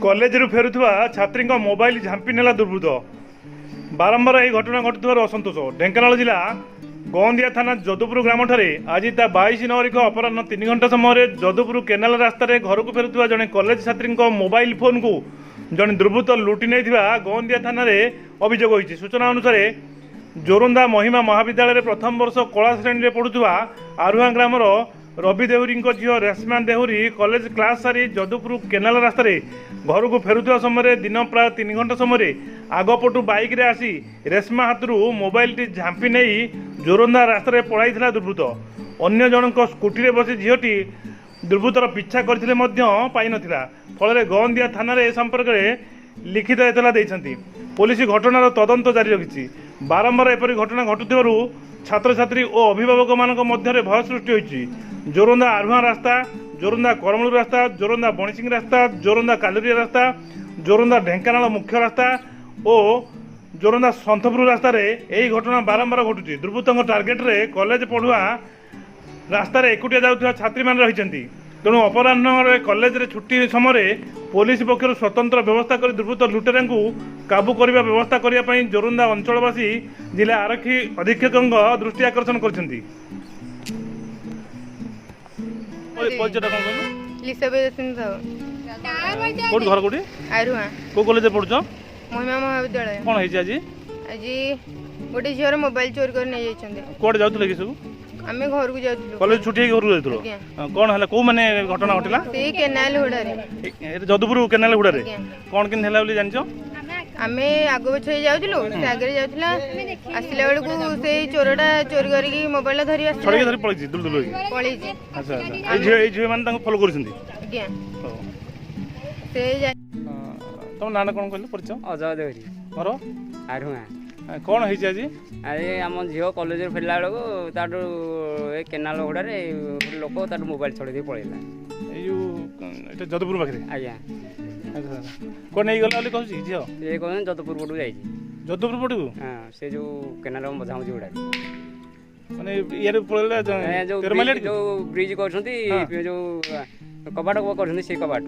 College रु फेरुवा छात्री mobile झांपी नेला दुर्बृत्त बारंबार यह घटना घटुवर असंतोष ढेंकानाल जिला गौंदिया थाना जदुपुर ग्राम ठारे आज ता 22 नवरिक अपराह 3 घंटा समय जदुपुर केनाल रास्तार घर को फेरुवा जड़े कॉलेज छात्री मोबाइल फोन को जड़े दुर्बृत्त लुटि नहीं गौंदिया थाना अभियोग होती। सूचना अनुसार जोरंदा महिमा महाविद्यालय प्रथम वर्ष कला श्रेणी में पढ़ुवा आरुहा ग्रामर रवि देहुरी झील रेशमा देहुरी कॉलेज क्लास सारी जदुपुर केनाल रास्तार घर को फेरुवा समय दिन प्राय 3 घंटा समय आगपटू बाइक रे आसी रेशमा हाथरू मोबाइल टी झांपी नहीं जोरंदा रास्तार पड़ाई दुर्बृत्त अन्य जनक स्कूटी बसी झीटी दुर्बृत्तर पिछा करथिले पाई नथिला फल गौंदिया थाना ए संपर्क में लिखित एतला देइछंती। पुलिस घटनार तदंत जारी रखिछि। बारंबार एपरी घटना घटुथिबारु छात्र छात्री और अभिभावक मानक मध्य भय सृष्टि होइछि। जोरंदा आरुहा रास्ता, जोरंदा करमलू रास्ता, जोरंदा बणिसिंग रास्ता, जोरंदा कालुरिया रास्ता, जोरंदा ढेंकानाल मुख्य रास्ता और जोरंदा सन्थपुर रास्तार यही घटना बारंबार घटुछि। दुर्बृत्तों टार्गेट रे कॉलेज पढ़ुआ रास्तार एकुटिया जाउथिबा छात्री मान रहिसेंती। तेणु अपराह्न कॉलेज रे छुट्टी समय पुलिस पक्षर स्वतंत्र व्यवस्था कर दुर्बृत्त लुटेरा को काबू करने व्यवस्था करने जोरंदा अंचलवासी जिला आरक्षी अधीक्षक दृष्टि आकर्षण कर घर कौटी को कॉलेज पढ़ुच महिमा महाविद्यालय कौन है आज आज गोटे झीर मोबाइल चोरी कर नहीं कौटे जाऊे कि सब आम घर को जाऊँ कॉलेज छुट्टी घर जाइए कौन है कौ मैंने घटना घटला केनाल हुड़ारे जदुपुर केनाल हुड़ारे कौन कि जान आम आग बछे जाऊँ आगे जाऊला आसला बेलू से चोरटा चोरी करके मोबाइल धरी धरी पड़ी पलि अच्छा झील मैंने फलो कर तुम ना कौन कहल परिचय अजय देवरी घर आरुआ कौन है आज अरे आम झील कॉलेज फेरला बेलू ताठू केनाल हुड़ारे लोक ताठू मोबाइल छड़े पड़ेगा ये जदुपुर पाखे आज्ञा कौन नहीं गला कहूँ झील ये कहते जदुपुर पटू जा जदुपुर पटू हाँ से जो केनाल मझामझी हुड़ा माने यार पड़ेगा जो ब्रिज कर जो कबाट कर कबाट